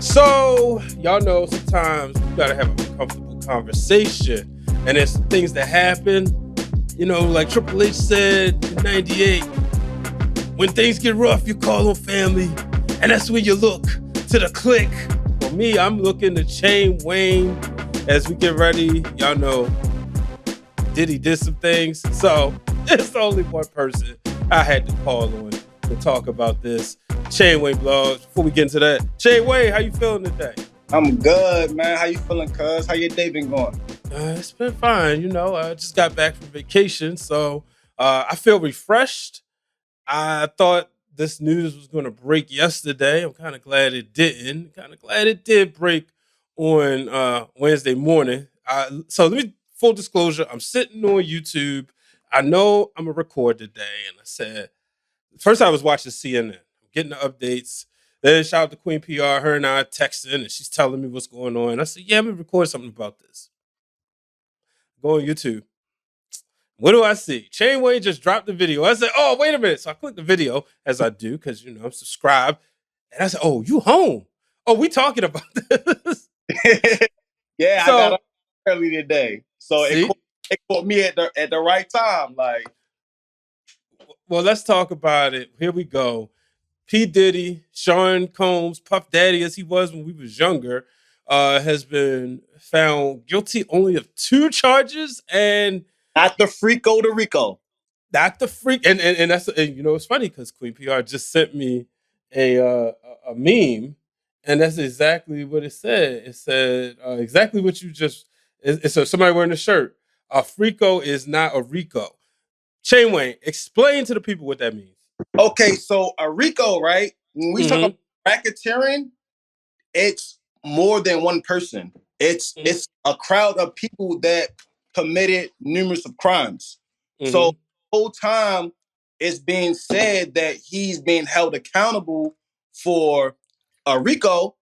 So, y'all know sometimes you gotta have a comfortable conversation. And there's some things that happen, like Triple H said in 98, when things get rough, you call on family. And that's when you look to the click. For me, I'm looking to Chain Wayne as we get ready. Y'all know Diddy did some things. So, it's only one person I had to call on to talk about this. Chain Wayne Blogs. Before we get into that, Chain Wayne, how you feeling today? I'm good, man. How you feeling, cuz? How your day been going? It's been fine. I just got back from vacation, so I feel refreshed. I thought this news was going to break yesterday. I'm kind of glad it didn't. Kind of glad it did break on Wednesday morning. So let me, full disclosure, I'm sitting on YouTube. I know I'm going to record today, and I said, first I was watching CNN, getting the updates. Then shout out to Queen PR. Her and I texting, and she's telling me what's going on. I said, yeah, I'm going to record something about this. Go on YouTube. What do I see? Chain Wayne just dropped the video. I said, oh, wait a minute. So I click the video, as I do, because, I'm subscribed. And I said, oh, you home. Oh, we talking about this. Yeah, so, I got up early today. So it caught me at the right time. Well, let's talk about it. Here we go. P. Diddy, Sean Combs, Puff Daddy, as he was when we was younger, has been found guilty only of 2 charges, and not the Freako to Rico. Not the freak, and that's it's funny because Queen PR just sent me a meme, and that's exactly what it said. It said exactly what you just. It's somebody wearing a shirt. A Freako is not a Rico. Chain Wayne, explain to the people what that means. Okay, so a Rico, right? When we talk about racketeering, it's more than one person. It's a crowd of people that committed numerous of crimes. So the whole time it's being said that he's being held accountable for a Rico.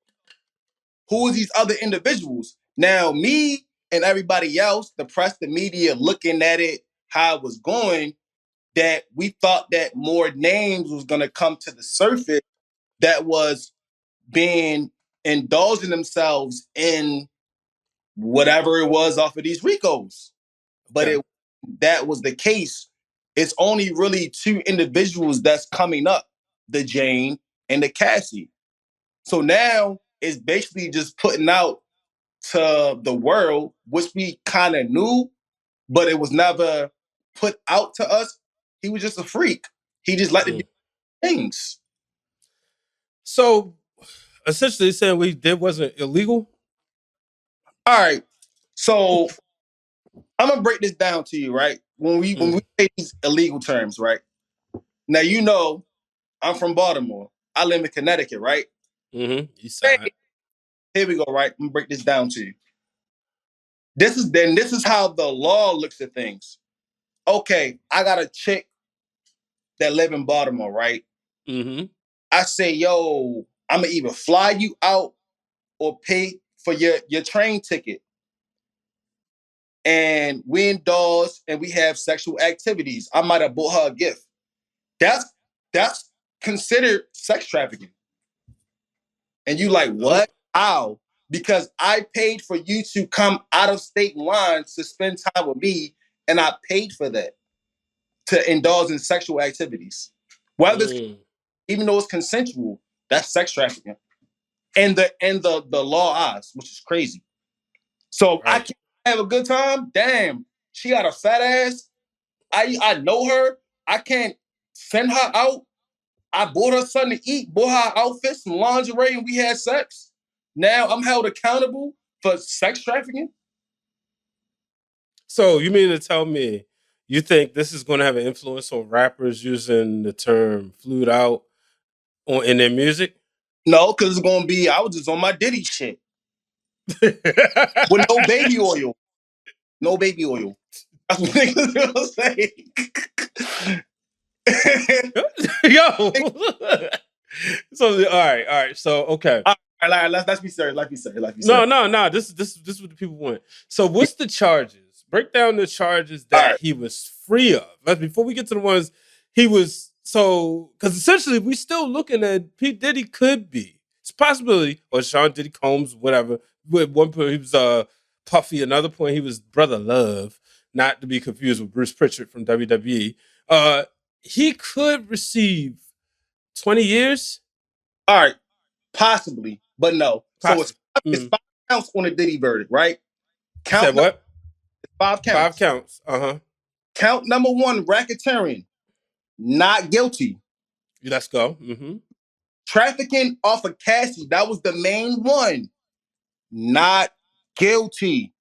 Who are these other individuals? Now, me and everybody else, the press, the media, looking at it, how it was going, that we thought that more names was going to come to the surface that was being indulging themselves in whatever it was off of these Ricos. But that was the case. It's only really 2 individuals that's coming up, the Jane and the Cassie. So now it's basically just putting out to the world, which we kind of knew, but it was never put out to us. He was just a freak. He just liked to do things. So essentially saying we did wasn't illegal? All right. So I'm gonna break this down to you, right? When we say these illegal terms, right? Now I'm from Baltimore. I live in Connecticut, right? East side. Here we go, right? I'm gonna break this down to you. This is how the law looks at things. Okay, I got a chick that live in Baltimore, right? I say, yo, I'm gonna either fly you out or pay for your train ticket. And we indulge and we have sexual activities. I might have bought her a gift. That's considered sex trafficking. And you like, what? How? Because I paid for you to come out of state lines to spend time with me, and I paid for that to indulge in sexual activities. Whether even though it's consensual, that's sex trafficking. And the law eyes, which is crazy. So I can't have a good time. Damn, she got a fat ass. I know her. I can't send her out. I bought her something to eat, bought her outfits, some lingerie, and we had sex. Now I'm held accountable for sex trafficking. So you mean to tell me you think this is going to have an influence on rappers using the term "flued out" in their music? No, because it's going to be, I was just on my Diddy shit. With no baby oil. No baby oil. That's what niggas gonna say. Yo. So all right. So okay. All right, let's be serious. No. This is what the people want. So what's the charges? Break down the charges that he was free of. But before we get to the ones he was, so because essentially we still looking at P. Diddy could be. It's a possibility. Or Sean Diddy Combs, whatever. At one point he was Puffy. Another point he was Brother Love, not to be confused with Bruce Pritchard from WWE. He could receive 20 years. All right, possibly, but no. So Possibly. it's 5 counts on a Diddy verdict, right? You said Count number what? 5 5 counts. counts. Uh-huh. Count number 1, racketeering, not guilty. Let's go. Mm-hmm. Trafficking off of Cassie, that was the main one, not guilty.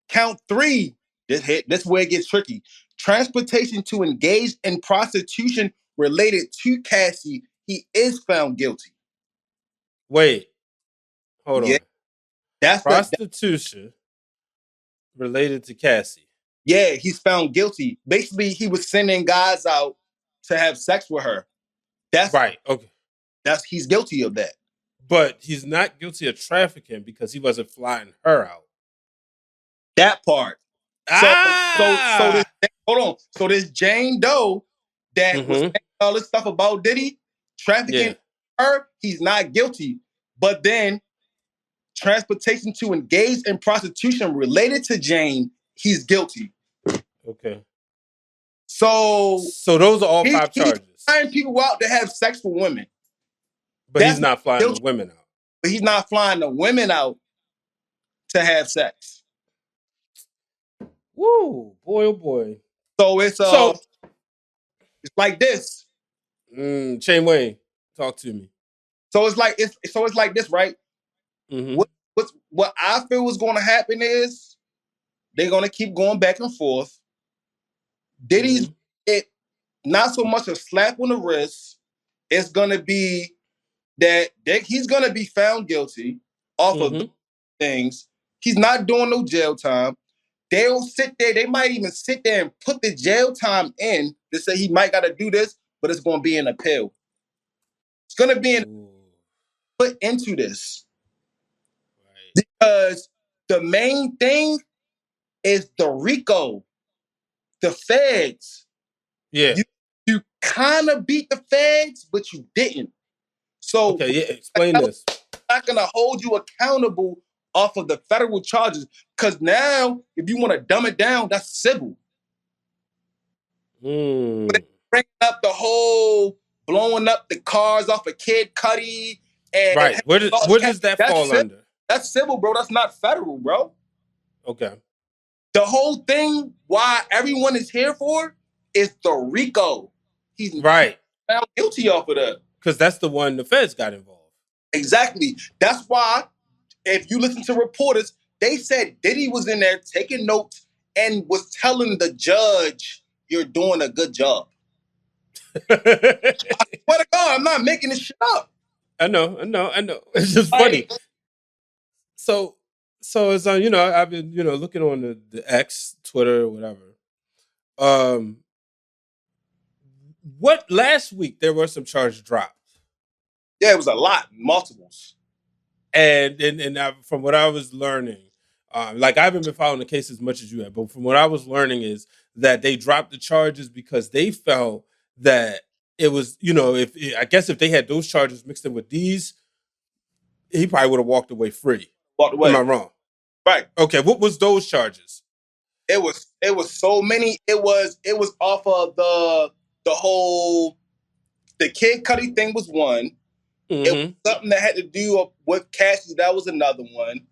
Count 3, this where it gets tricky. Transportation to engage in prostitution related to Cassie, he is found guilty. Wait, hold Yeah, on. that's Prostitution related to Cassie. yeah, he's found guilty. Basically, he was sending guys out to have sex with her. That's Right. Okay. he's guilty of that. But he's not guilty of trafficking because he wasn't flying her out. That part. So this Ah. hold on. So this Jane Doe that was Mm-hmm. saying all this stuff about Diddy trafficking her, he's not guilty. But then transportation to engage in prostitution related to Jane, he's guilty. Okay. So those are all 5 he's charges. flying people out to have sex with women. But That's he's not flying guilty. the women out. But he's not flying the women out to have sex. Woo, boy, oh boy. So it's like this. Chain Wayne, talk to me. So it's like this, right? Mm-hmm. What I feel is going to happen is they're going to keep going back and forth. Diddy's it not so much a slap on the wrist. It's going to be that he's going to be found guilty off of things. He's not doing no jail time. They'll sit there. They might even sit there and put the jail time in to say he might got to do this, but it's going to be an appeal. It's going to be put into this. Right. Because the main thing is the RICO, the feds. Yeah. You kind of beat the feds, but you didn't. So okay, yeah. Explain this. I'm not going to hold you accountable off of the federal charges. Because now, if you want to dumb it down, that's civil. But bringing up the whole blowing up the cars off of Kid Cudi. And right. Where does that fall under? That's civil, bro. That's not federal, bro. Okay. The whole thing, why everyone is here for, is the RICO. He's right. Found guilty off of that. Because that's the one the feds got involved. Exactly. That's why, if you listen to reporters, they said Diddy was in there taking notes and was telling the judge, "You're doing a good job." I swear to God, I'm not making this shit up. I know. It's just funny. So it's on. I've been looking on the X, Twitter, whatever. What last week there were some charges dropped. Yeah, it was a lot, multiples. And from what I was learning, like I haven't been following the case as much as you have, but from what I was learning is that they dropped the charges because they felt that it was, if they had those charges mixed in with these, he probably would have walked away free. Walked away. Am I wrong? Right. Okay. What was those charges? It was so many. It was off of the whole the Kid Cudi thing was one. Mm-hmm. It was something that had to do with Cassie. That was another one.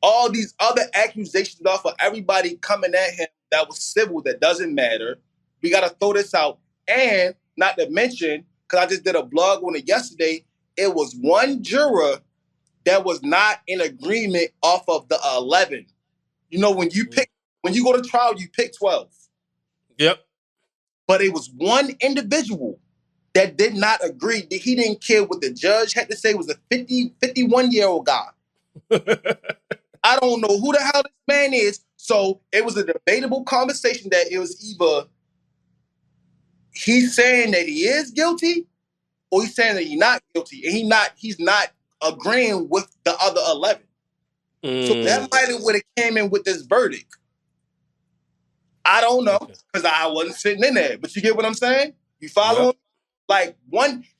All these other accusations off of everybody coming at him that was civil, that doesn't matter. We got to throw this out. And not to mention, because I just did a blog on it yesterday, it was one juror that was not in agreement off of the 11. When you go to trial, you pick 12. Yep. But it was one individual that did not agree. He didn't care what the judge had to say. It was a 51-year-old guy. I don't know who the hell this man is. So it was a debatable conversation that it was either he's saying that he is guilty or he's saying that he's not guilty. And he's not agreeing with the other 11. So that might have would have came in with this verdict. I don't know because I wasn't sitting in there. But you get what I'm saying? You follow? Yep. Like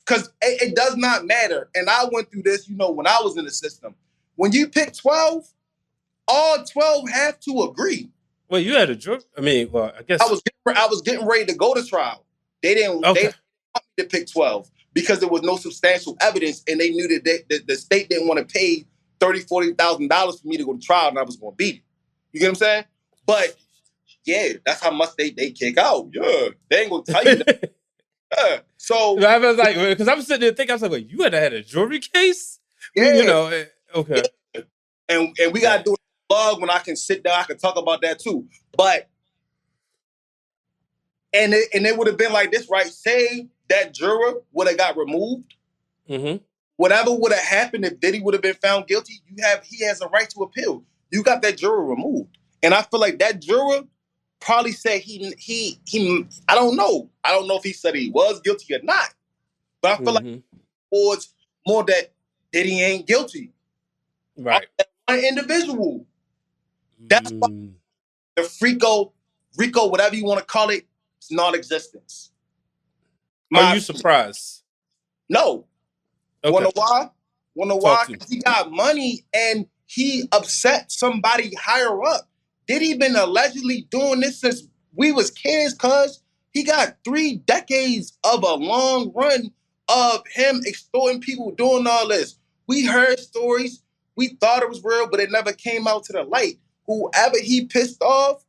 because it does not matter. And I went through this, when I was in the system. When you pick 12, all 12 have to agree. Well, you had a jury. I mean, well, I I guess. was getting ready to go to trial. They Okay. didn't want me to pick 12 because there was no substantial evidence, and they knew that the state didn't want to pay $30,000-$40,000 for me to go to trial, and I was going to beat it. You get what I'm saying? But yeah, that's how much they kick out. Yeah, they ain't gonna tell you that. Yeah. So I was like, because I'm sitting there thinking, I was like, wait, you had a jury case? yeah, Okay. yeah. And we Yeah. gotta do a vlog when I can sit down. I can talk about that too. But and it would have been like this, right? Say that juror would have got removed. Mm-hmm. Whatever would have happened if Diddy would have been found guilty, he has a right to appeal. You got that juror removed, and I feel like that juror probably said he. I don't know. I don't know if he said he was guilty or not, but I feel like Mm-hmm. towards more that Diddy ain't guilty. Right. That one individual. That's why Mm. the Rico, whatever you want to call it, it's non-existence. Are My you surprised? no. Okay. Wanna why? Wanna Talk why? to me. Because he got money and he upset somebody higher up. Diddy been allegedly doing this since we was kids, cuz he got 3 decades of a long run of him extorting people doing all this. We heard stories, we thought it was real, but it never came out to the light. Whoever he pissed off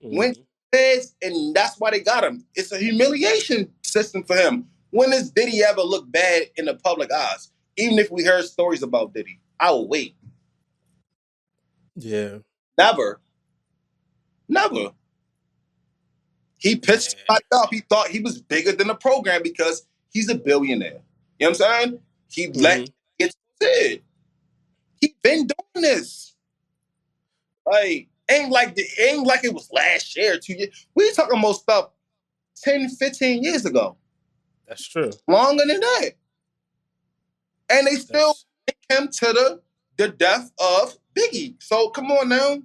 went Mm-hmm. to feds, and that's why they got him. It's a humiliation system for him. When does Diddy ever look bad in the public eyes? Even if we heard stories about Diddy, I will wait. Yeah. Never, never. He pissed Yeah. somebody off. He thought he was bigger than the program because he's a billionaire. You know what I'm saying? He Mm-hmm. let it sit. He been doing this. Like, ain't like it was last year or 2 years. We talking about stuff 10, 15 years ago. That's true. Longer than that. And they still That's link him to the death of Biggie. So come on now.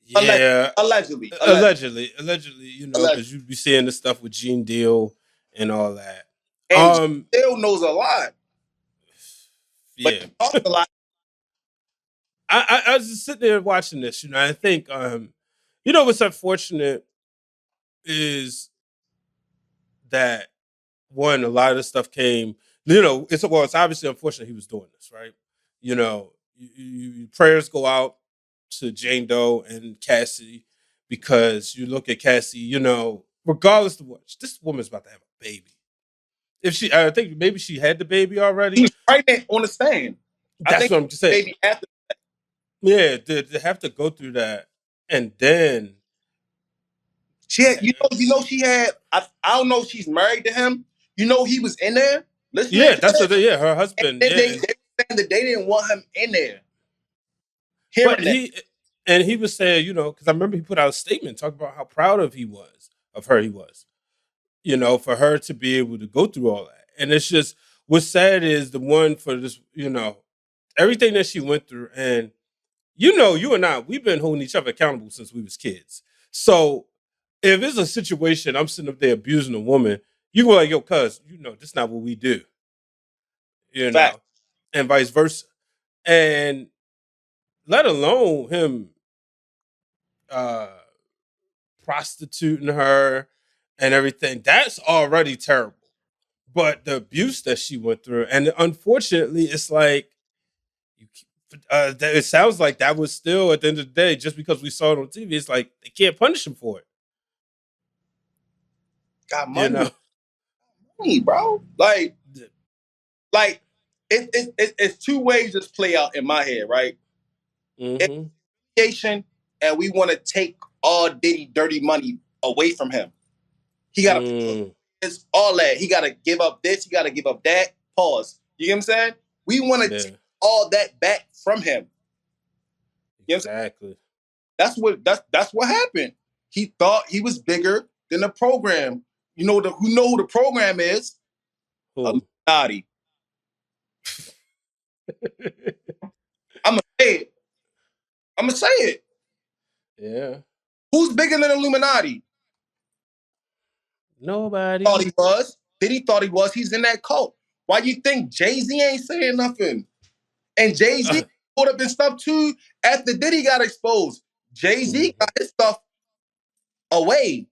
yeah. Allegedly. Allegedly, Allegedly. because you'd be seeing the stuff with Gene Deal and all that. And Um, still knows a lot, but yeah. he talks a lot. I was just sitting there watching this, I think what's unfortunate is that one, a lot of the stuff came, it's obviously unfortunate he was doing this, right? Prayers go out to Jane Doe and Cassie, because you look at Cassie, regardless of what, this woman's about to have a baby. If she, I think maybe she had the baby already. He's pregnant on the stand. I That's think what I'm just saying. maybe after. Yeah, to have to go through that, and then She had, she had. I don't know if she's married to him. He was in there listening yeah, to that's it. her And husband. then Yeah, they were saying that they didn't want him in there but hearing that. he was saying, because I remember he put out a statement talking about how proud of her he was, for her to be able to go through all that. And it's just, what's sad is the one for this, everything that she went through. And you and I, we've been holding each other accountable since we was kids. So if it's a situation, I'm sitting up there abusing a woman, you go like, yo, cuz, this not what we do, you Fact. know, and vice versa. And let alone him uh prostituting her and everything. That's already terrible. But the abuse that she went through, and unfortunately, it's like it sounds like that was still, at the end of the day, just because we saw it on TV, it's like they can't punish him for it. Got You know. money, bro. Like it's two ways this play out in my head, right? Mm-hmm. Education, and we want to take all Diddy dirty money away from him. He got to Mm, it's all that. He got to give up this. He got to give up that. Pause. You get what I'm saying? We want to yeah, take all that back from him. You know what I'm saying? exactly. That's what happened. He thought he was bigger than the program. Who know who the program is? Who? Illuminati. I'm gonna say it. I'm gonna say it. Yeah. Who's bigger than Illuminati? Thought Nobody. he was. Diddy thought he was. He's in that cult. Why you think Jay-Z ain't saying nothing? And Jay-Z put up his stuff too after Diddy got exposed. Jay-Z got his stuff away.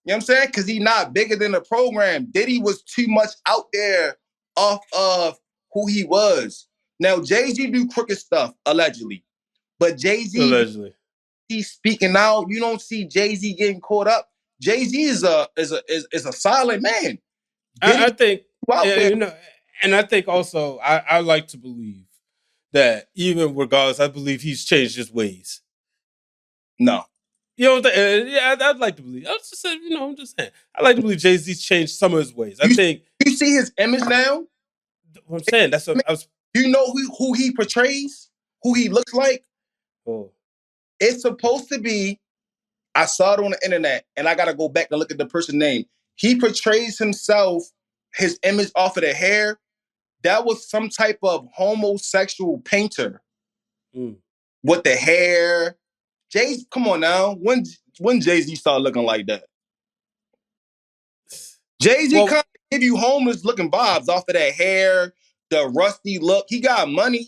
You know what I'm saying? Because he's not bigger than the program. Diddy was too much out there off of who he was. Now, Jay-Z do crooked stuff, allegedly. But Jay-Z, allegedly, he's speaking out. You don't see Jay-Z getting caught up. Jay-Z is a silent man. I think, out there. and I think also I like to believe that even regardless, I believe he's changed his ways. No. You know, I'd like to believe. I was just saying, I'm just saying. I like to believe Jay-Z's changed some of his ways. I think you see his image now. What I'm saying, that's what I was. You know who he portrays, who he looks like. Oh. It's supposed to be. I saw it on the internet, and I got to go back and look at the person's name. He portrays himself, his image off of the hair. That was some type of homosexual painter with the hair. Jay, come on now. When Jay-Z started looking like that? Jay-Z kind of give you homeless looking vibes off of that hair, the rusty look. He got money,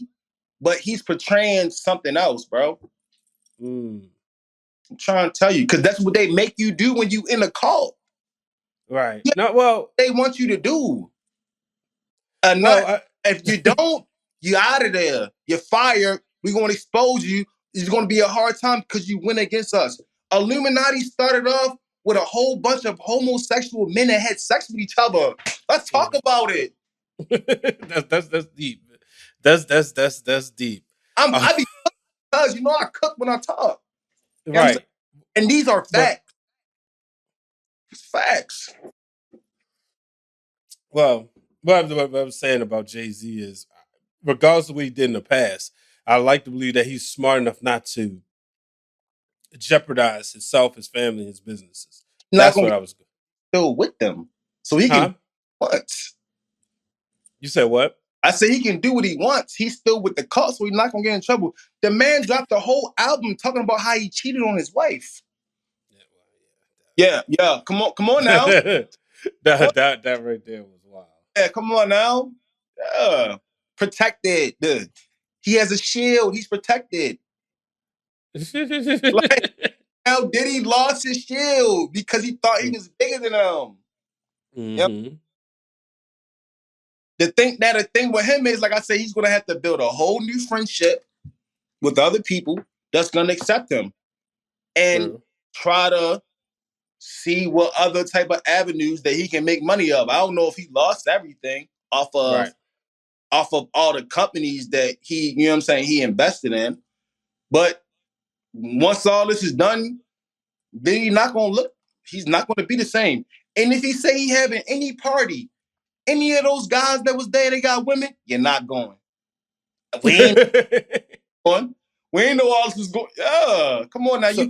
but he's portraying something else, bro. I'm trying to tell you, because that's what they make you do when you in a cult. Right. Yeah, no, well, they want you to do. If you don't, you out of there. You're fired. We're going to expose you. It's going to be a hard time because you went against us. Illuminati started off with a whole bunch of homosexual men that had sex with each other. Let's talk about it. that's deep. That's deep. I be because I cook when I talk. Right. And these are facts. It's facts. Well, what I was saying about Jay-Z is, regardless of what he did in the past, I like to believe that he's smart enough not to jeopardize himself, his family, his businesses. That's what I was still with them. So he can what? You said what? I said he can do what he wants. He's still with the cult, so he's not gonna get in trouble. The man dropped a whole album talking about how he cheated on his wife. Yeah. Come on now. that right there was wild. Yeah, come on now. Yeah. Protected. He has a shield. He's protected. Now Diddy lost his shield because he thought he was bigger than him. Yep. The thing with him is, like I said, he's gonna have to build a whole new friendship with other people that's gonna accept him and try to see what other type of avenues that he can make money of. I don't know if he lost everything off of all the companies that he, he invested in. But once all this is done, then he's not gonna be the same. And if he say he having any party, any of those guys that was there, they got women, you're not going. We ain't going. We ain't know all this was going. Yeah, come on now. You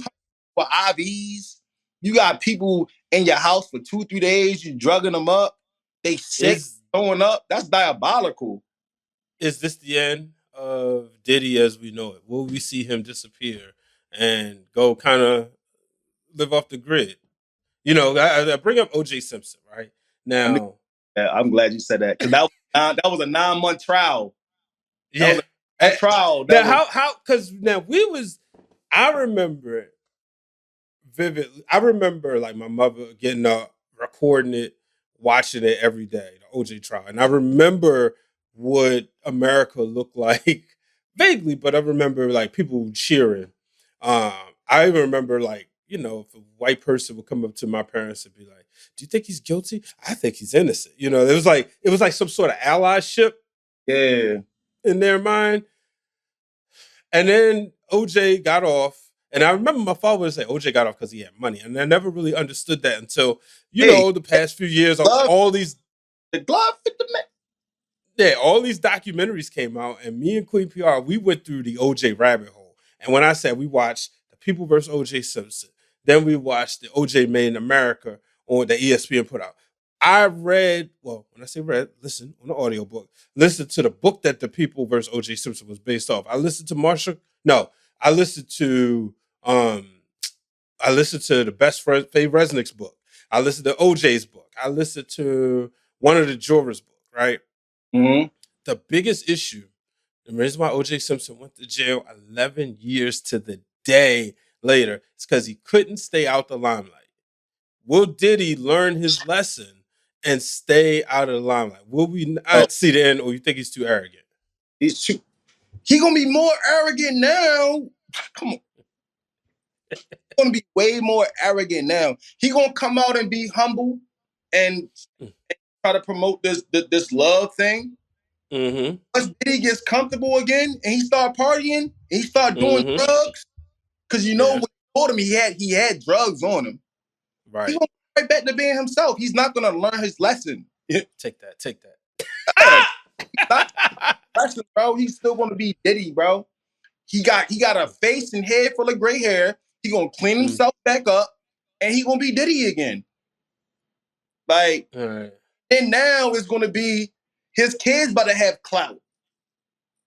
for IVs. You got people in your house for 2-3 days. You drugging them up. They sick, throwing up. That's diabolical. Is this the end of Diddy as we know it? Will we see him disappear and go kind of live off the grid? I bring up O.J. Simpson right now. I'm glad you said that, because that was a 9-month trial. Yeah, that trial. Now because I remember it vividly. I remember like my mother getting up, recording it, watching it every day, the OJ trial. And I remember what America looked like vaguely, but I remember like people cheering. I even remember like, if a white person would come up to my parents and be like, "Do you think he's guilty? I think he's innocent." It was like some sort of allyship. Yeah. In their mind. And then OJ got off. And I remember my father would say OJ got off because he had money. And I never really understood that until, the past few years, all these. The glove fit the man. Yeah, all these documentaries came out, and me and Queen PR, we went through the OJ rabbit hole. And when I said we watched The People vs. OJ Simpson, then we watched the OJ Made in America on the ESPN put out. I read, when I say read, listen on the audiobook, listen to the book that The People vs. OJ Simpson was based off. I listened to I listened to the Best Friend Faye Resnick's book. I listened to OJ's book. I listened to one of the jurors' book, right? Mm-hmm. The biggest issue, the reason why OJ Simpson went to jail 11 years to the day later, is because he couldn't stay out the limelight. Will Diddy learn his lesson and stay out of the limelight? Will we Oh, not see the end, or you think he's too arrogant? he gonna be more arrogant now. Come on. Gonna be way more arrogant now. He gonna come out and be humble and try to promote this love thing. Mm-hmm. Once Diddy gets comfortable again and he start partying and he start doing Mm-hmm. drugs, because Yeah. when he told him he had drugs on him, he Right. gonna go right back to being himself. He's not gonna learn his lesson. Take that. Take that. Yeah, he's not lesson, bro. He's still gonna be Diddy, bro. He got a face and head full of gray hair. He gonna clean himself back up, and he gonna be Diddy again. Like, All right. and now it's gonna be his kids about to have clout,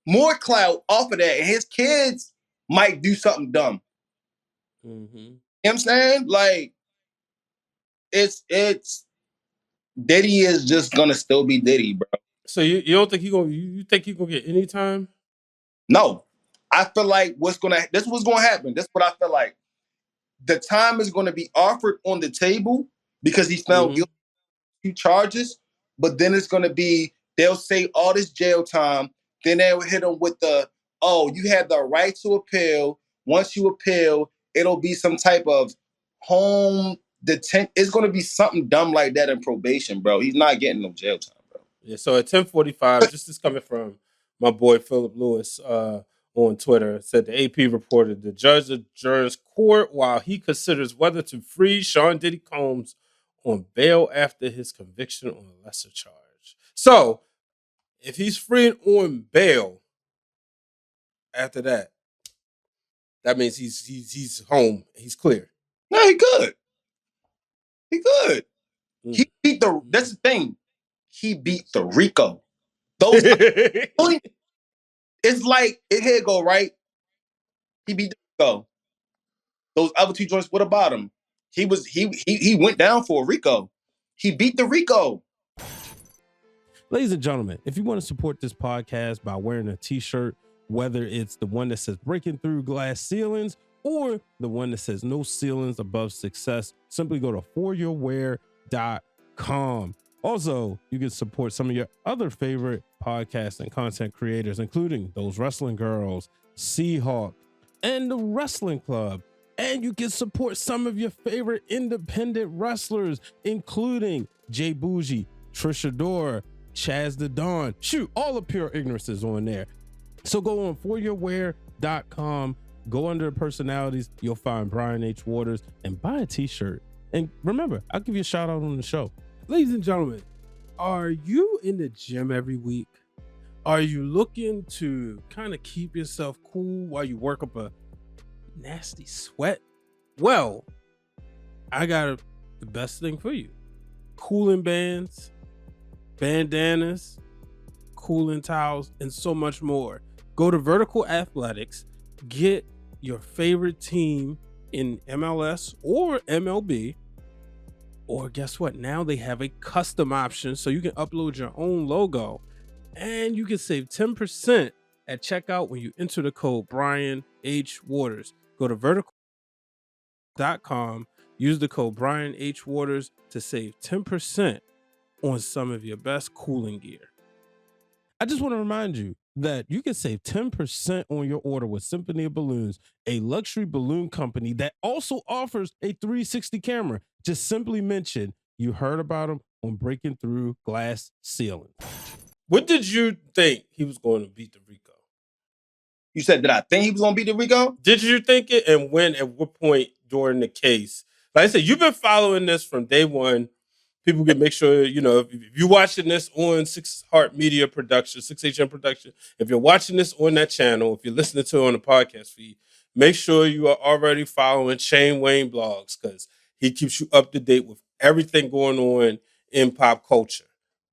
more clout off of that, and his kids might do something dumb. Mm-hmm. You know what I'm saying? Like, it's Diddy is just gonna still be Diddy, bro. So you don't think you think he gonna get any time? No, I feel like what's gonna happen. This is what I feel like. The time is gonna be offered on the table because he's found guilty of 2 charges, but then it's gonna be they'll say all this jail time, then they'll hit him with you had the right to appeal. Once you appeal, it'll be some type of home detention. It's gonna be something dumb like that in probation, bro. He's not getting no jail time, bro. Yeah. So at 10:45, this is coming from my boy Philip Lewis on Twitter. Said the AP reported the judge adjourns court while he considers whether to free Sean Diddy Combs on bail after his conviction on a lesser charge. So if he's freed on bail after that, that means he's home. He's clear. No, he good. He good. Mm. He beat that's the thing. He beat the Rico. Those it's like here go right. He beat the Rico. Those other 2 joints, what about him? He went down for a Rico. He beat the Rico. Ladies and gentlemen, if you want to support this podcast by wearing a t-shirt, whether it's the one that says breaking through glass ceilings or the one that says no ceilings above success, simply go to foryourwear.com. Also, you can support some of your other favorite podcast and content creators, including Those Wrestling Girls, Seahawk, and the Wrestling Club. And you can support some of your favorite independent wrestlers, including Jay Bougie, Trisha Dora, Chaz the Don. Shoot, all the pure ignorance is on there. So go on foryourwear.com, go under the personalities, you'll find Brian H. Waters, and buy a t-shirt. And remember, I'll give you a shout out on the show. Ladies and gentlemen, are you in the gym every week? Are you looking to kind of keep yourself cool while you work up a nasty sweat? Well, I got the best thing for you. Cooling bands, bandanas, cooling towels, and so much more. Go to Vertical Athletics, get your favorite team in MLS or MLB, or guess what? Now they have a custom option so you can upload your own logo and you can save 10% at checkout when you enter the code Brian H. Waters. Go to vertical.com, use the code Brian H. Waters to save 10% on some of your best cooling gear. I just want to remind you that you can save 10% on your order with Symphony of Balloons, a luxury balloon company that also offers a 360 camera. Just simply mention you heard about them on Breaking Through Glass Ceilings. What did you think he was going to beat the Rico? You said, did I think he was going to beat the Rico? Did you think it, and when, at what point during the case? Like I said, you've been following this from day one. People can make sure, if you're watching this on 6 Heart Media Production, 6HM Production, if you're watching this on that channel, if you're listening to it on the podcast feed, make sure you are already following Shane Wayne blogs because he keeps you up to date with everything going on in pop culture.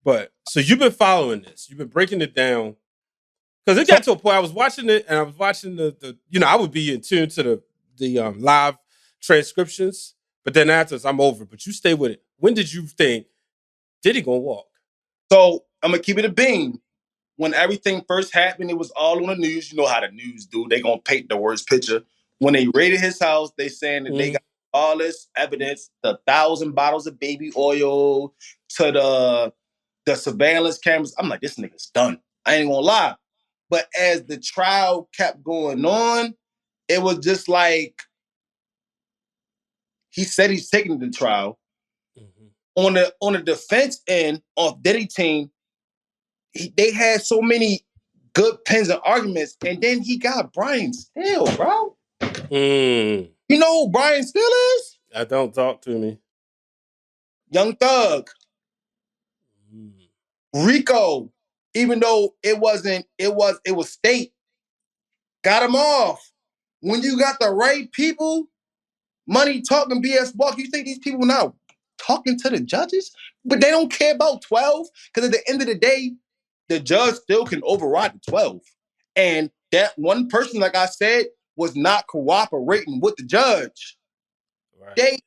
But so you've been following this, you've been breaking it down because it got to a point I was watching it and I was watching the I would be in tune to the live transcriptions. But then afterwards, I'm over it. But you stay with it. When did you think Diddy gonna walk? So I'm gonna keep it a beam. When everything first happened, it was all on the news. You know how the news do. They gonna paint the worst picture. When they raided his house, they saying that they got all this evidence, the 1,000 bottles of baby oil to the surveillance cameras. I'm like, this nigga's done. I ain't gonna lie. But as the trial kept going on, it was just like he said he's taking the trial. On the defense end of Diddy team, they had so many good pins and arguments, and then he got Brian Steele, bro. You know who Brian Steele is? I don't talk to me. Young Thug. Rico, even though it was state, got him off. When you got the right people, money talking BS walk, you think these people not talking to the judges? But they don't care about 12, because at the end of the day, the judge still can override the 12. And that one person, like I said, was not cooperating with the judge. Right. You know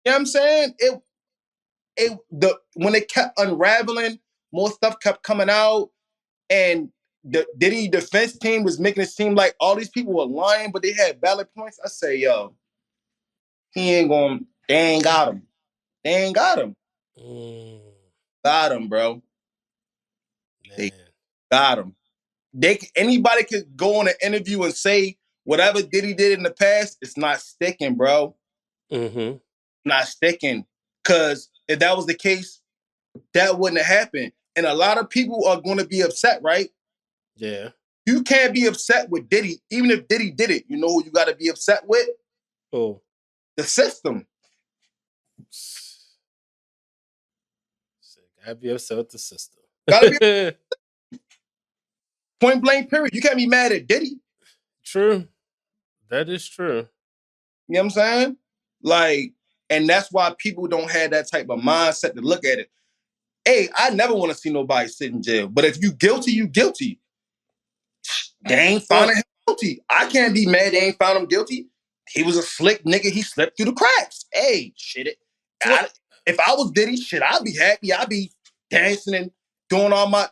what I'm saying? When it kept unraveling, more stuff kept coming out, and the Diddy defense team was making it seem like all these people were lying, but they had valid points. I say, yo, they ain't got him. They ain't got him. Got him, bro. Man. They got him. Anybody could go on an interview and say whatever Diddy did in the past, it's not sticking, bro. Not sticking. Because if that was the case, that wouldn't have happened. And a lot of people are going to be upset, right? Yeah. You can't be upset with Diddy, even if Diddy did it. You know who you got to be upset with? Oh. The system. Gotta be upset with the system. Gotta be point blank, period. You can't be mad at Diddy. True. That is true. You know what I'm saying? Like, and that's why people don't have that type of mindset to look at it. Hey, I never want to see nobody sit in jail. But if you guilty, you guilty. They ain't finding him guilty. I can't be mad they ain't found him guilty. He was a slick nigga. He slipped through the cracks. Hey, shit. If I was Diddy, shit, I'd be happy. I'd be dancing and doing all my,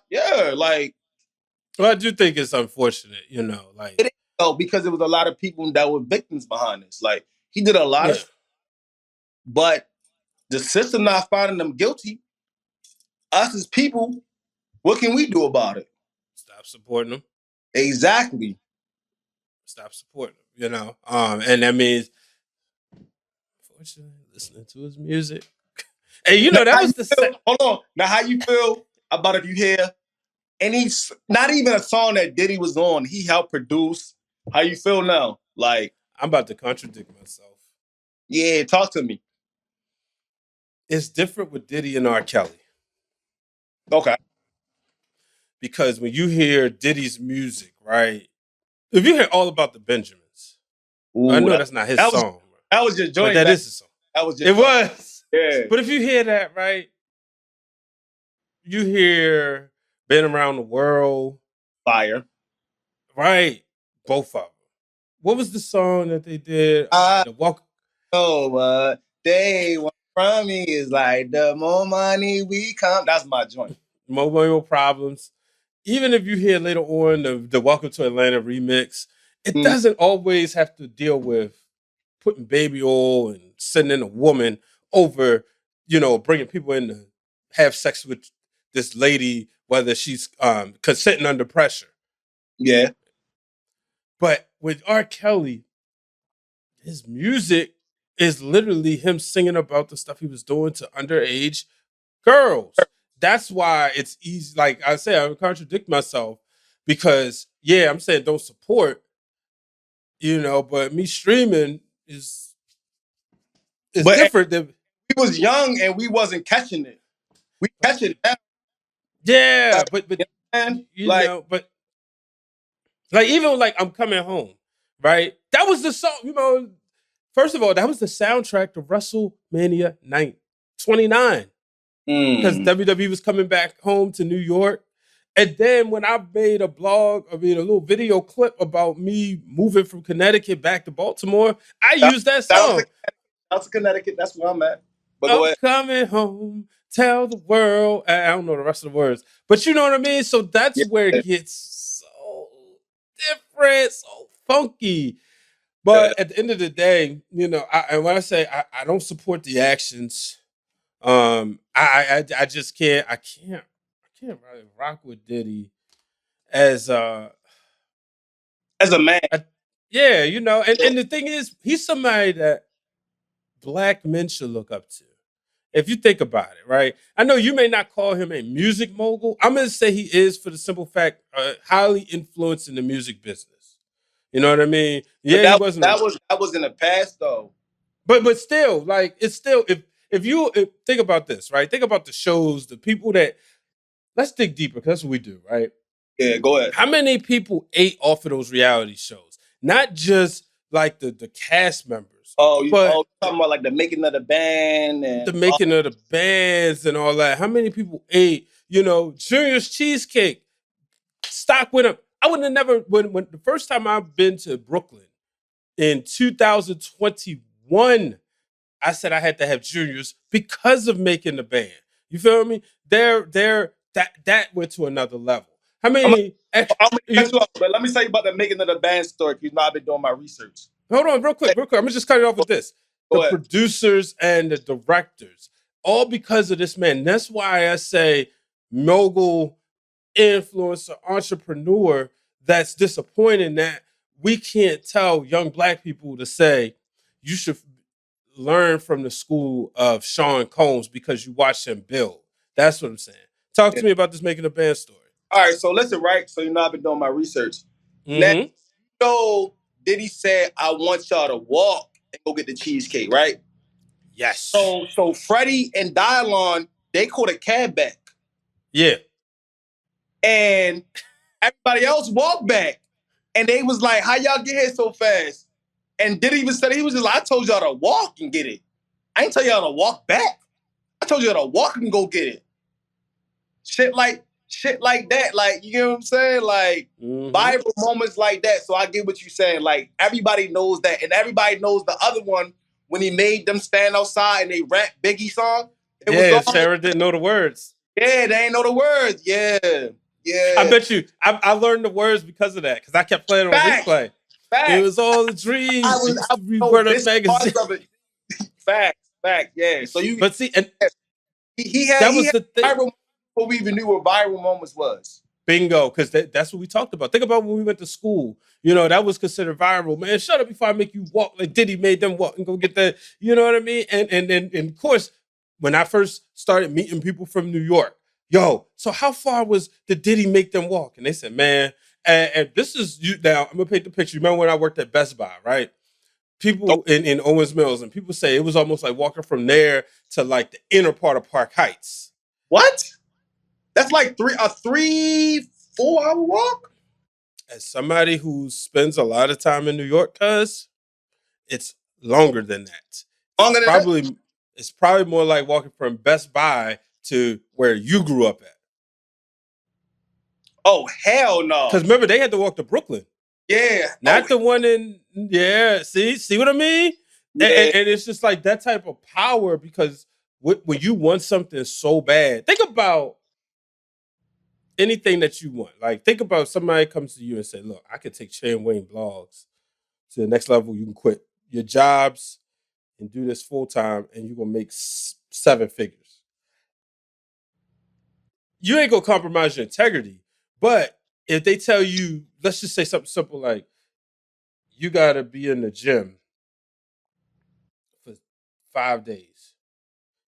like. Well, I do think it's unfortunate, like. It is, though, because there was a lot of people that were victims behind this. Like, he did a lot of, but the system not finding them guilty. Us as people, what can we do about it? Stop supporting them. Exactly. Stop supporting them, and that means, unfortunately, listening to his music. And that was hold on. Now, how you feel about if you hear any, not even a song that Diddy was on, he helped produce? How you feel now? Like, I'm about to contradict myself. Yeah, talk to me. It's different with Diddy and R. Kelly. Okay. Because when you hear Diddy's music, right? If you hear All About the Benjamins, I know that's not his song. That was your joint. But that is his song. That was your It was. Yeah. But if you hear that, right? You hear Been Around the World. Fire. Right. Both of them. What was the song that they did? The Walk. Oh, what they want from me is like, the more money we come. That's my joint. More Problems. Even if you hear later on the Welcome to Atlanta remix, it doesn't always have to deal with putting baby oil and sending a woman over, bringing people in to have sex with this lady, whether she's consenting under pressure. Yeah. But with R. Kelly, his music is literally him singing about the stuff he was doing to underage girls. That's why it's easy. Like I say, I would contradict myself because, I'm saying don't support, but me streaming is different than. We was young and we wasn't catching it. We catch it now. Yeah, but but like even like I'm Coming Home, right? That was the song, first of all, that was the soundtrack to WrestleMania 29. Because WWE was coming back home to New York. And then when I made a little video clip about me moving from Connecticut back to Baltimore, I used that song. out to Connecticut. That's where I'm at. But go I'm ahead. coming home. Tell the world. I don't know the rest of the words, but you know what I mean. So that's Yeah, where it gets so different, so funky. yeah. But at the end of the day, and when I say I don't support the actions, I just I can't really rock with Diddy as As a man, a, yeah, and the thing is, he's somebody that black men should look up to. If you think about it, right? I know you may not call him a music mogul. I'm going to say he is for the simple fact, highly influenced in the music business. You know what I mean? but Yeah, he wasn't a, that was in the past though. but still, like it's still if you think about this, right? Think about the shows, the people that let's dig deeper because that's what we do, right? Yeah, go ahead. How many people ate off of those reality shows? Not just like the cast members, but You're talking about like the making of the band the and making of the bands and all that. How many people ate, Junior's cheesecake, stock went up. I would have never when the first time I've been to Brooklyn in 2021, I said I had to have Junior's because of making the band. You feel me? That went to another level. How I'm many extra gonna cut you off, but let me tell you about the making of the band story because I've been doing my research. hold on, real quick. I'm gonna just cut it off with this. The Go ahead. producers and the directors, all because of this man. That's why I say mogul, influencer, entrepreneur. That's disappointing that we can't tell young black people to say you should learn from the school of Sean Combs because you watch him build. That's what I'm saying. Talk Yeah. to me about this making a band story. All right, so listen, right? So I've been doing my research. Now, Mm-hmm. Diddy said, "I want y'all to walk and go get the cheesecake," right? Yes. So Freddie and Dylon, they called a cab back. Yeah. And everybody else walked back. And they was like, how y'all get here so fast? And Diddy even said, he was just like, I told y'all to walk and get it. I ain't tell y'all to walk back. I told y'all to walk and go get it. Shit like that. Like, you know what I'm saying? Like viral moments like that. So I get what you're saying. Like everybody knows that. And everybody knows the other one when he made them stand outside and they rap Biggie song. Sarah didn't know the words. Yeah, they ain't know the words. Yeah. I bet you I learned the words because of that, because I kept playing on replay. It was all a dream. I It used to be know Word Up this magazine. part of it. Fact, yeah. So But see, and he that had was the thing. viral before we even knew what viral moments was. Bingo, because that's what we talked about. Think about when we went to school. That was considered viral. Man, shut up before I make you walk. Like Diddy made them walk and go get that. You know what I mean? And of course, when I first started meeting people from New York, so how far was the Diddy make them walk? And they said, man, and this is you now. I'm gonna paint the picture. Remember when I worked at Best Buy, right? People in Owens Mills, and people say it was almost like walking from there to like the inner part of Park Heights. What? That's like 4 hour walk? As somebody who spends a lot of time in New York, it's longer than that. It's probably more like walking from Best Buy to where you grew up at. Oh, hell no. Because remember, they had to walk to Brooklyn. Yeah. Not the one in, see what I mean? Yeah. And it's just like that type of power, because when you want something so bad, think about anything that you want. Like, think about somebody comes to you and say, look, I could take Shane Wayne blogs to the next level. You can quit your jobs and do this full time, and you're going to make 7 figures. You ain't going to compromise your integrity. But if they tell you, let's just say something simple like, you got to be in the gym for 5 days,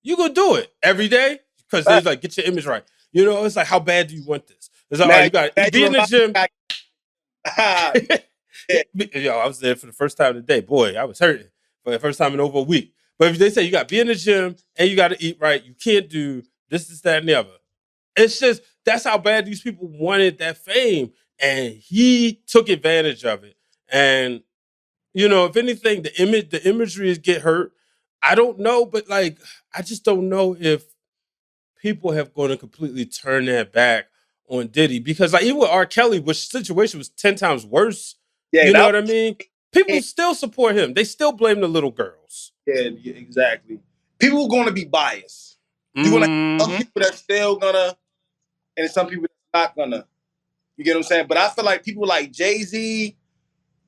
you going to do it every day because they like, get your image right. It's like, how bad do you want this? It's like, you got to be in the gym. Yo, I was there for the first time today. Boy, I was hurting for the first time in over a week. But if they say you got to be in the gym and you got to eat right, you can't do this, that, and the other. It's just, that's how bad these people wanted that fame. And he took advantage of it. And, if anything, the imagery is get hurt. I don't know, but like, I just don't know if people have going to completely turn that back on Diddy, because like even with R. Kelly, which situation was 10 times worse. Yeah, you know what I mean? People still support him. They still blame the little girls. Yeah, exactly. People are going to be biased. You're going to have some people that's still gonna, and some people that's not gonna. You get what I'm saying? But I feel like people like Jay-Z,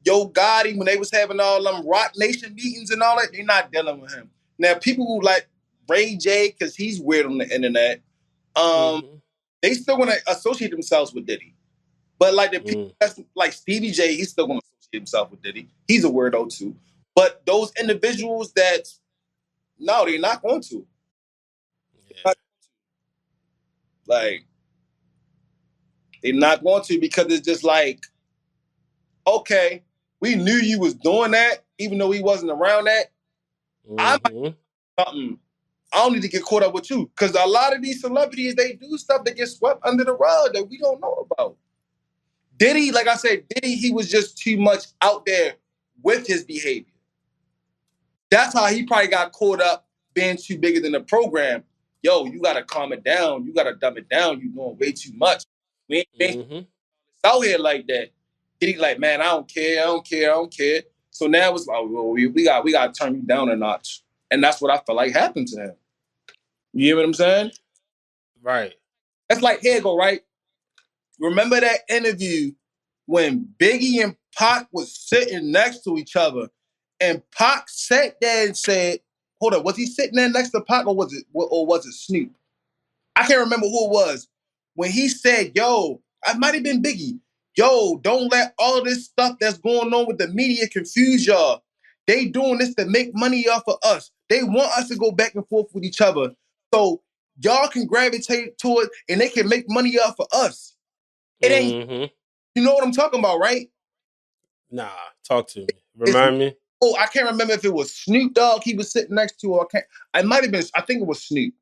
Yo Gotti, when they was having all them Rock Nation meetings and all that, they're not dealing with him. Now, people who like Ray J, because he's weird on the internet, they still want to associate themselves with Diddy. But like the people that's like Stevie J, he's still going to associate himself with Diddy. He's a weirdo too. But those individuals that, no, they're not going to. Yeah. Like, they're not going to, because it's just like, okay, we knew you was doing that, even though he wasn't around that. I might something. I don't need to get caught up with you, because a lot of these celebrities, they do stuff that gets swept under the rug that we don't know about. Diddy, like I said, Diddy, he was just too much out there with his behavior. That's how he probably got caught up being too bigger than the program. Yo, you gotta calm it down. You gotta dumb it down. You doing way too much. We ain't out here like that. Diddy like, man, I don't care. I don't care. I don't care. So now it's like, well, we got to turn you down a notch. And that's what I feel like happened to him. You hear what I'm saying? Right. That's like, here you go, right? Remember that interview when Biggie and Pac was sitting next to each other, and Pac sat there and said, hold up, was he sitting there next to Pac, or was it Snoop? I can't remember who it was. When he said, yo, I might have been Biggie. Yo, don't let all this stuff that's going on with the media confuse y'all. They doing this to make money off of us. They want us to go back and forth with each other. So y'all can gravitate to it and they can make money off of us. It ain't, you know what I'm talking about, right? Nah, talk to me. Remind me. Oh, I can't remember if it was Snoop Dogg he was sitting next to, or I might have been, I think it was Snoop.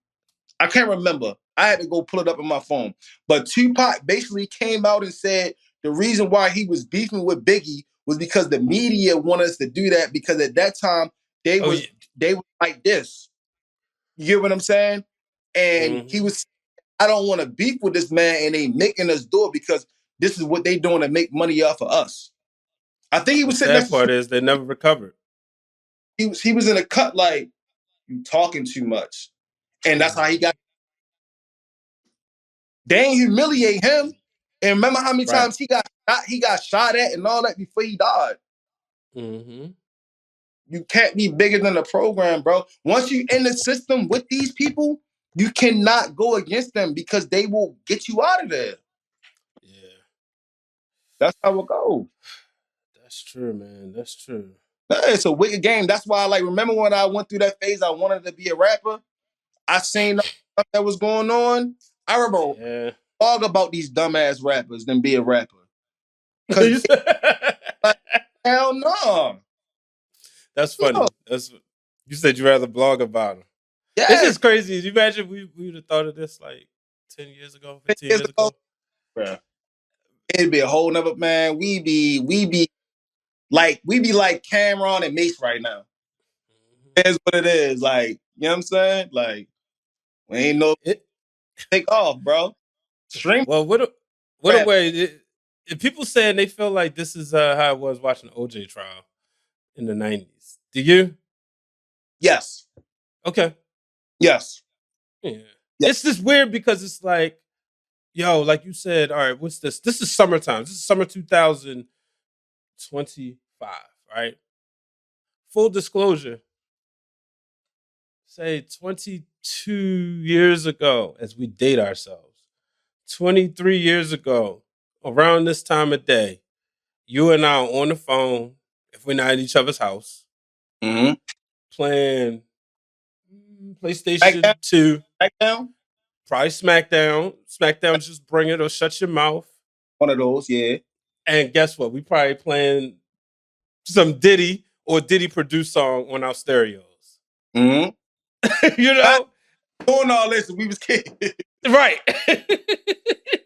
I can't remember. I had to go pull it up on my phone. But Tupac basically came out and said the reason why he was beefing with Biggie was because the media wanted us to do that, because at that time they were like this. You get what I'm saying? And he was, I don't want to beef with this man, and they making us do it because this is what they doing to make money off of us. I think he was sitting next to. The sad part is they never recovered. He was in a cut like, you talking too much. And that's how he got. They ain't humiliate him. And remember how many times he got shot at and all that before he died. You can't be bigger than the program, bro. Once you in the system with these people, you cannot go against them because they will get you out of there. Yeah. That's how it goes. That's true, man. That's true. It's a wicked game. That's why, like, remember when I went through that phase, I wanted to be a rapper? I seen stuff that was going on. I remember blog about these dumbass rappers than be a rapper. Because like, hell no. That's funny. No. You said you'd rather blog about them. Yeah. It's just crazy. You imagine we would have thought of this like 10 years ago, 15 years ago? Bruh. It'd be a whole nother, man. We be like Cameron and Mace right now. That's what it is. Like, you know what I'm saying? Like, we ain't no take off, bro. Stream. Well, what a way. If people saying they feel like this is how it was watching the OJ trial in the 90s. Do you? Yes. Okay. Yes. Yeah. It's just weird because it's like, yo, like you said, all right, what's this? This is summertime. This is summer 2025, right? Full disclosure. Say 22 years ago, as we date ourselves, 23 years ago, around this time of day, you and I are on the phone, if we're not at each other's house, playing PlayStation 2. SmackDown? Probably SmackDown. SmackDown, just bring it or shut your mouth. One of those, yeah. And guess what? We probably playing some Diddy or Diddy produced song on our stereos. You know? Doing all this and we was kids. Right.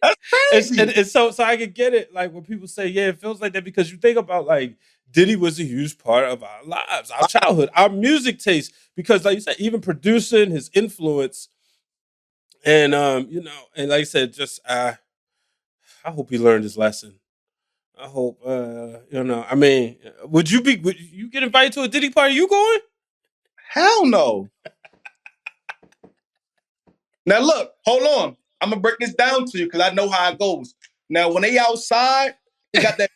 That's crazy. And so I could get it, like when people say, yeah, it feels like that, because you think about like Diddy was a huge part of our lives, our childhood, our music taste, because like you said, even producing, his influence, and you know, and like I said, just I hope he learned his lesson. I hope you know, I mean, would you get invited to a Diddy party? You going? Hell no. Now look, hold on. I'm gonna break this down to you because I know how it goes. Now, when they outside, they got that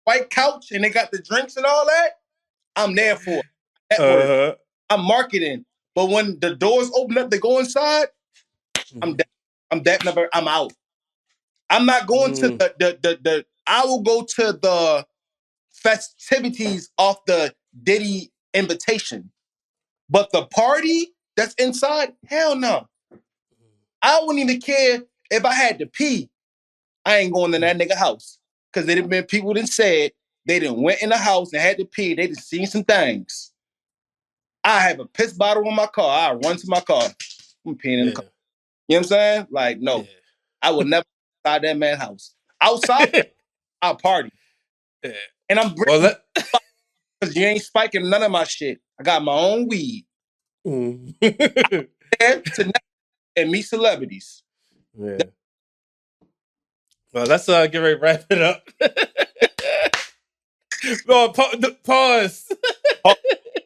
white couch and they got the drinks and all that. I'm there for it. That word. I'm marketing. But when the doors open up, they go inside. I'm out. I'm not going to the. I will go to the festivities off the Diddy invitation, but the party that's inside, hell no. I wouldn't even care if I had to pee. I ain't going to that nigga house because there have been people that said they done went in the house and had to pee. They done seen some things. I have a piss bottle in my car. I run to my car. I'm peeing in the car. You know what I'm saying? Like, no. Yeah. I would never outside that man's house. Outside, I'll party. Yeah. And I'm bringing because you ain't spiking none of my shit. I got my own weed. And meet celebrities. Yeah. Well, let's get ready to wrap it up. No, pause.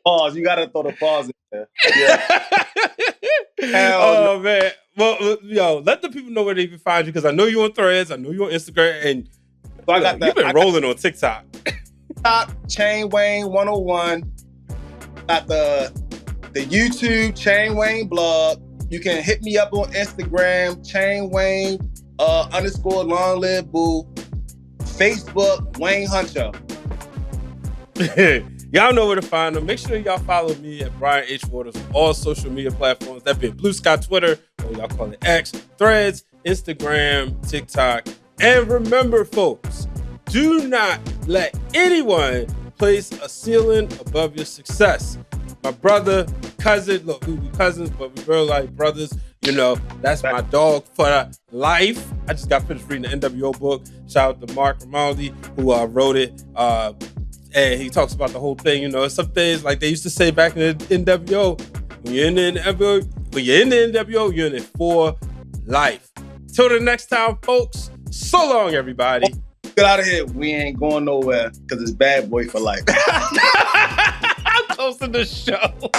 Pause. You gotta throw the pause in there. Yeah. Oh no. Man. Well, yo, let the people know where they can find you because I know you on Threads, I know you on Instagram, and so you've been rolling on TikTok. TikTok, Chain Wayne 101. Got the YouTube Chain Wayne blog. You can hit me up on Instagram, Chain Wayne _ Long Live Boo. Facebook, Wayne Hunter. Y'all know where to find them. Make sure y'all follow me at Brian H. Waters on all social media platforms. That be Blue Sky Twitter, or y'all call it X, Threads, Instagram, TikTok. And remember, folks, do not let anyone place a ceiling above your success. My brother, cousin, look, we cousins, but we real life brothers. You know, that's my dog for life. I just got finished reading the NWO book. Shout out to Mark Ramaldi, who wrote it. And he talks about the whole thing. You know, some things like they used to say back in the NWO, when you're in the NWO, you're in it for life. Till the next time, folks, so long, everybody. Get out of here. We ain't going nowhere because it's bad boy for life. I'm closing the show.